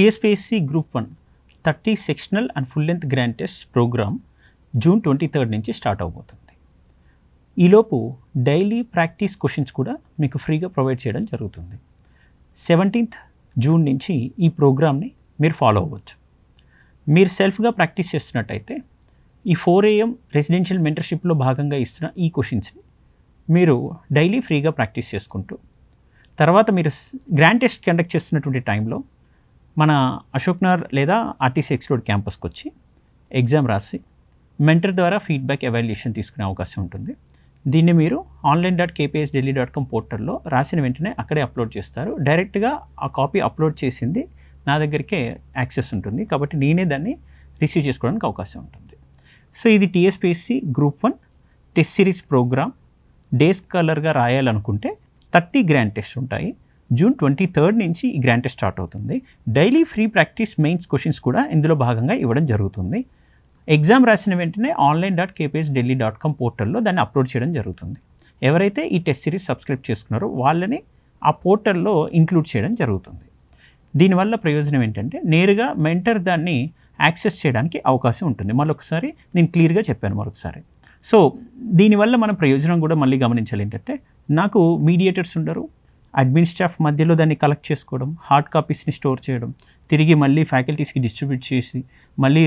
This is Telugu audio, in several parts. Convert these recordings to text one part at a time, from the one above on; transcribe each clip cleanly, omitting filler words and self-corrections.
TSPSC group 1 30 sectional and full length grand test programme June 23 నుంచి స్టార్ట్ అవబోతుంది. ఈలోపు డైలీ ప్రాక్టీస్ క్వశ్చన్స్ కూడా మీకు ఫ్రీగా ప్రొవైడ్ చేయడం జరుగుతుంది. 17th జూన్ నుంచి ఈ ప్రోగ్రామ్ని మీరు ఫాలో అవ్వచ్చు. మీరు సెల్ఫ్గా ప్రాక్టీస్ చేస్తున్నట్టయితే ఈ 4 AM రెసిడెన్షియల్ మెంటర్షిప్లో భాగంగా ఇస్తున్న ఈ క్వశ్చన్స్ని మీరు డైలీ ఫ్రీగా ప్రాక్టీస్ చేసుకుంటూ తర్వాత మీరు గ్రాండ్ టెస్ట్ కండక్ట్ చేస్తున్నటువంటి టైంలో మన అశోక్ నగర్ లేదా ఆర్టీసీ ఎక్స్ రోడ్ క్యాంపస్కి వచ్చి ఎగ్జామ్ రాసి మెంటర్ ద్వారా ఫీడ్బ్యాక్ ఎవాల్యుయేషన్ తీసుకునే అవకాశం ఉంటుంది. దీన్ని మీరు online.kpsdelhi.com పోర్టల్లో రాసిన వెంటనే అక్కడే అప్లోడ్ చేస్తారు. డైరెక్ట్గా ఆ కాపీ అప్లోడ్ చేసింది నా దగ్గరికే యాక్సెస్ ఉంటుంది, కాబట్టి నేనే దాన్ని రిసీవ్ చేసుకోవడానికి అవకాశం ఉంటుంది. సో ఇది TSPSC group 1 test series programme. Day స్కాలర్గా రాయాలనుకుంటే 30 గ్రాండ్ టెస్ట్ ఉంటాయి. జూన్ 23 నుంచి ఈ గ్రాండ్ టెస్ట్ స్టార్ట్ అవుతుంది. Daily free practice mains questions కూడా ఇందులో భాగంగా ఇవ్వడం జరుగుతుంది. ఎగ్జామ్ రాసిన వెంటనే online.kpsdelhi.com పోర్టల్లో దాన్ని అప్లోడ్ చేయడం జరుగుతుంది. ఎవరైతే ఈ టెస్ట్ సిరీస్ సబ్స్క్రైబ్ చేసుకున్నారో వాళ్ళని ఆ పోర్టల్లో ఇంక్లూడ్ చేయడం జరుగుతుంది. దీనివల్ల ప్రయోజనం ఏంటంటే నేరుగా మెంటర్ దాన్ని యాక్సెస్ చేయడానికి అవకాశం ఉంటుంది. మరొకసారి నేను క్లియర్గా చెప్పాను మరొకసారి. సో దీనివల్ల మన ప్రయోజనం కూడా మళ్ళీ గమనించాలి ఏంటంటే, నాకు మీడియేటర్స్ ఉండరు, అడ్మిన్ స్టాఫ్ మధ్యలో దాన్ని కలెక్ట్ చేసుకోవడం, హార్డ్ కాపీస్ని స్టోర్ చేయడం, తిరిగి మళ్ళీ ఫ్యాకల్టీస్కి డిస్ట్రిబ్యూట్ చేసి మళ్ళీ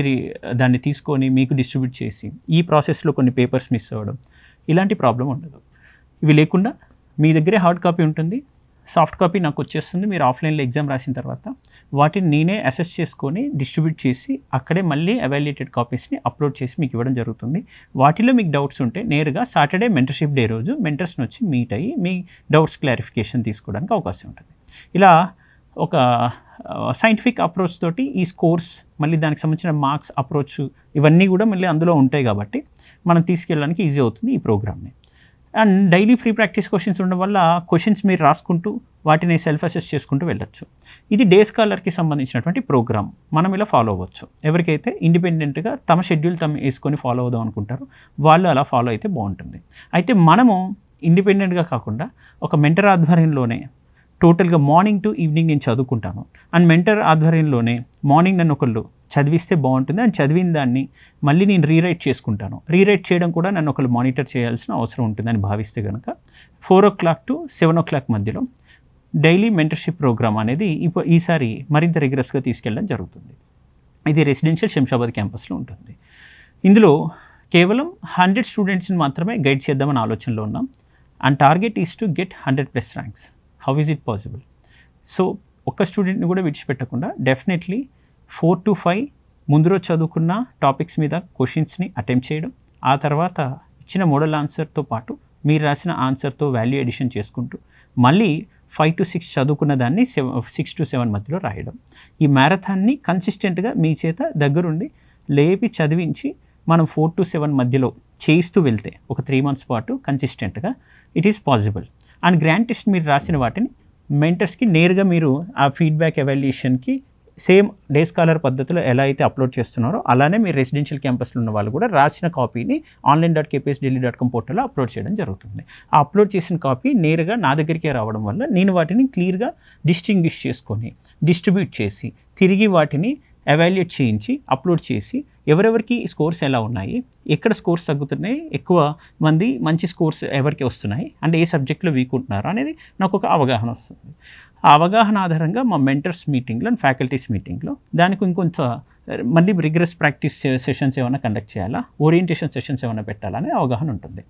దాన్ని తీసుకొని మీకు డిస్ట్రిబ్యూట్ చేసి ఈ ప్రాసెస్లో కొన్ని పేపర్స్ మిస్ అవ్వడం, ఇలాంటి ప్రాబ్లం ఉండదు. ఇవి లేకుండా మీ దగ్గరే హార్డ్ కాపీ ఉంటుంది, సాఫ్ట్ కాపీ నాకు వచ్చేస్తుంది. మీరు ఆఫ్లైన్లో ఎగ్జామ్ రాసిన తర్వాత వాటిని నేనే అసెస్ చేసుకొని డిస్ట్రిబ్యూట్ చేసి అక్కడే మళ్ళీ ఎవాల్యుయేటెడ్ కాపీస్ని అప్లోడ్ చేసి మీకు ఇవ్వడం జరుగుతుంది. వాటిలో మీకు డౌట్స్ ఉంటే నేరుగా సాటర్డే మెంటర్షిప్ డే రోజు మెంటర్స్ని వచ్చి మీట్ అయ్యి మీ డౌట్స్ క్లారిఫికేషన్ తీసుకోవడానికి అవకాశం ఉంటుంది. ఇలా ఒక సైంటిఫిక్ అప్రోచ్ తోటి ఈ స్కోర్స్, మళ్ళీ దానికి సంబంధించిన మార్క్స్ అప్రోచ్ ఇవన్నీ కూడా మళ్ళీ అందులో ఉంటాయి కాబట్టి మనం తీసుకెళ్ళడానికి ఈజీ అవుతుంది ఈ ప్రోగ్రామ్ని. And daily free practice questions ఉండడం వల్ల క్వశ్చన్స్ మీరు రాసుకుంటూ వాటిని సెల్ఫ్ అసెస్ చేసుకుంటూ వెళ్ళొచ్చు. ఇది డే స్కాలర్కి సంబంధించినటువంటి ప్రోగ్రామ్. మనం ఇలా ఫాలో అవ్వచ్చు. ఎవరికైతే ఇండిపెండెంట్గా తమ షెడ్యూల్ వేసుకొని ఫాలో అవుదాం అనుకుంటారో వాళ్ళు అలా ఫాలో అయితే బాగుంటుంది. అయితే మనము ఇండిపెండెంట్గా కాకుండా ఒక మెంటర్ ఆధ్వర్యంలోనే టోటల్గా మార్నింగ్ టు ఈవినింగ్ నేను చదువుకుంటాను అండ్ మెంటర్ ఆధ్వర్యంలోనే మార్నింగ్ నన్ను ఒకళ్ళు చదివిస్తే బాగుంటుంది అండ్ చదివిన దాన్ని మళ్ళీ నేను రీరైట్ చేసుకుంటాను. రీరైట్ చేయడం కూడా నన్ను ఒకళ్ళు మానిటర్ చేయాల్సిన అవసరం ఉంటుందని భావిస్తే కనుక 4 o'clock to 7 o'clock మధ్యలో డైలీ మెంటర్షిప్ ప్రోగ్రామ్ అనేది ఈసారి మరింత రిగరస్గా తీసుకెళ్ళడం జరుగుతుంది. ఇది రెసిడెన్షియల్ శంషాబాద్ క్యాంపస్లో ఉంటుంది. ఇందులో కేవలం 100 స్టూడెంట్స్ని మాత్రమే గైడ్ చేద్దామని ఆలోచనలో ఉన్నాం and target is to get 100+ ranks. How is it possible? So ఒక్క స్టూడెంట్ని కూడా విడిచిపెట్టకుండా డెఫినెట్లీ 4 to 5 ముందు రోజు చదువుకున్న టాపిక్స్ మీద క్వశ్చన్స్ని అటెంప్ట్ చేయడం, ఆ తర్వాత ఇచ్చిన మోడల్ ఆన్సర్తో పాటు మీరు రాసిన ఆన్సర్తో వాల్యూ ఎడిషన్ చేసుకుంటూ మళ్ళీ 5 to 6 చదువుకున్న దాన్ని 6 to 7 మధ్యలో రాయడం. ఈ మ్యారథాన్ని కన్సిస్టెంట్గా మీ చేత దగ్గరుండి లేపి చదివించి మనం 4 to 7 మధ్యలో చేయిస్తూ వెళ్తే ఒక 3 months పాటు కన్సిస్టెంట్గా it is possible. And grand test మీరు రాసిన వాటిని మెంటర్స్కి నేరుగా మీరు ఆ ఫీడ్బ్యాక్ ఎవాల్యుయేషన్కి సేమ్ డే స్కాలర్ పద్ధతిలో ఎలా అయితే అప్లోడ్ చేస్తున్నారో అలానే మీరు రెసిడెన్షియల్ క్యాంపస్లో ఉన్న వాళ్ళు కూడా రాసిన కాపీని online.kpsdelhi.com పోర్టల్లో అప్లోడ్ చేయడం జరుగుతుంది. ఆ అప్లోడ్ చేసిన కాపీ నేరుగా నా దగ్గరికే రావడం వల్ల నేను వాటిని క్లియర్గా డిస్టింగ్విష్ చేసుకొని డిస్ట్రిబ్యూట్ చేసి తిరిగి వాటిని ఎవాల్యుయేట్ చేయించి అప్లోడ్ చేసి ఎవరెవరికి స్కోర్స్ ఎలా ఉన్నాయి, ఎక్కడ స్కోర్స్ తగ్గుతున్నాయి, ఎక్కువ మంది మంచి స్కోర్స్ ఎవరికి వస్తున్నాయి అండ్ ఏ సబ్జెక్ట్లో వీక్ ఉంటున్నారు అనేది నాకు ఒక అవగాహన వస్తుంది. ఆ అవగాహన ఆధారంగా మా మెంటర్స్ మీటింగ్లో అండ్ ఫ్యాకల్టీస్ మీటింగ్లో దానికి ఇంకొంత మళ్ళీ రిగరస్ ప్రాక్టీస్ సెషన్స్ ఏమైనా కండక్ట్ చేయాలా, ఓరియంటేషన్ సెషన్స్ ఏమైనా పెట్టాలా అనే అవగాహన ఉంటుంది.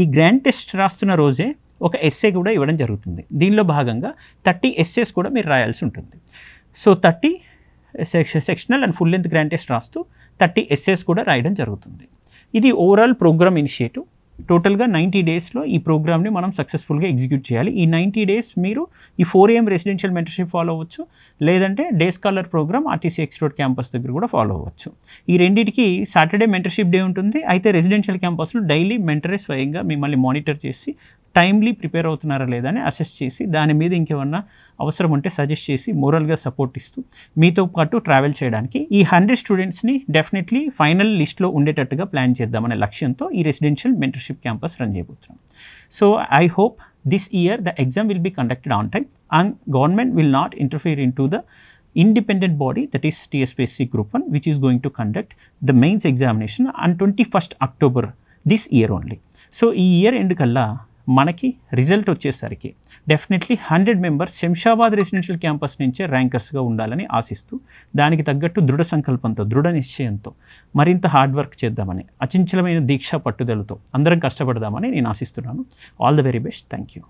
ఈ గ్రాండ్ టెస్ట్ రాస్తున్న రోజే ఒక ఎస్సే కూడా ఇవ్వడం జరుగుతుంది. దీనిలో భాగంగా 30 essays కూడా మీరు రాయాల్సి ఉంటుంది. So 30 sectional and full length grand test రాస్తూ 30 essays కూడా రాయడం జరుగుతుంది. ఇది ఓవరాల్ ప్రోగ్రామ్ ఇనిషియేటివ్. టోటల్గా 90 daysలో ఈ ప్రోగ్రామ్ని మనం సక్సెస్ఫుల్గా ఎగ్జిక్యూట్ చేయాలి. ఈ 90 days మీరు ఈ 4 AM రెసిడెన్షియల్ మెంటర్షిప్ ఫాలో అవ్వచ్చు, లేదంటే day scholar programme RTC X road campus దగ్గర కూడా ఫాలో అవ్వచ్చు. ఈ రెండింటికి సాటర్డే మెంటర్షిప్ డే ఉంటుంది. అయితే రెసిడెన్షియల్ క్యాంపస్లో డైలీ మెంటరే స్వయంగా మిమ్మల్ని మానిటర్ చేసి టైమ్లీ ప్రిపేర్ అవుతున్నారా లేదా అని అసెస్ చేసి దాని మీద ఇంకేమన్నా అవసరం ఉంటే సజెస్ట్ చేసి మోరల్గా సపోర్ట్ ఇస్తూ మీతో పాటు ట్రావెల్ చేయడానికి ఈ 100 స్టూడెంట్స్ని డెఫినెట్లీ ఫైనల్ లిస్ట్లో ఉండేటట్టుగా ప్లాన్ చేద్దామనే లక్ష్యంతో ఈ రెసిడెన్షియల్ మెంటర్షిప్ క్యాంపస్ రన్ చేయబోతున్నాం. So I hope this year the exam will be conducted on time and government will not interfere into the independent body, that is TSPSC Group 1, which is going to conduct the mains examination on 21st October this year only. So ఈ ఇయర్ ఎండ్ కల్లా మనకి రిజల్ట్ వచ్చేసరికి definitely 100 members Shamshabad residential campus నుంచే ర్యాంకర్స్గా ఉండాలని ఆశిస్తూ దానికి తగ్గట్టు దృఢ సంకల్పంతో, దృఢ నిశ్చయంతో మరింత హార్డ్ వర్క్ చేద్దామని, అచంచలమైన దీక్ష పట్టుదలతో అందరం కష్టపడదామని నేను ఆశిస్తున్నాను. All the very best. Thank you.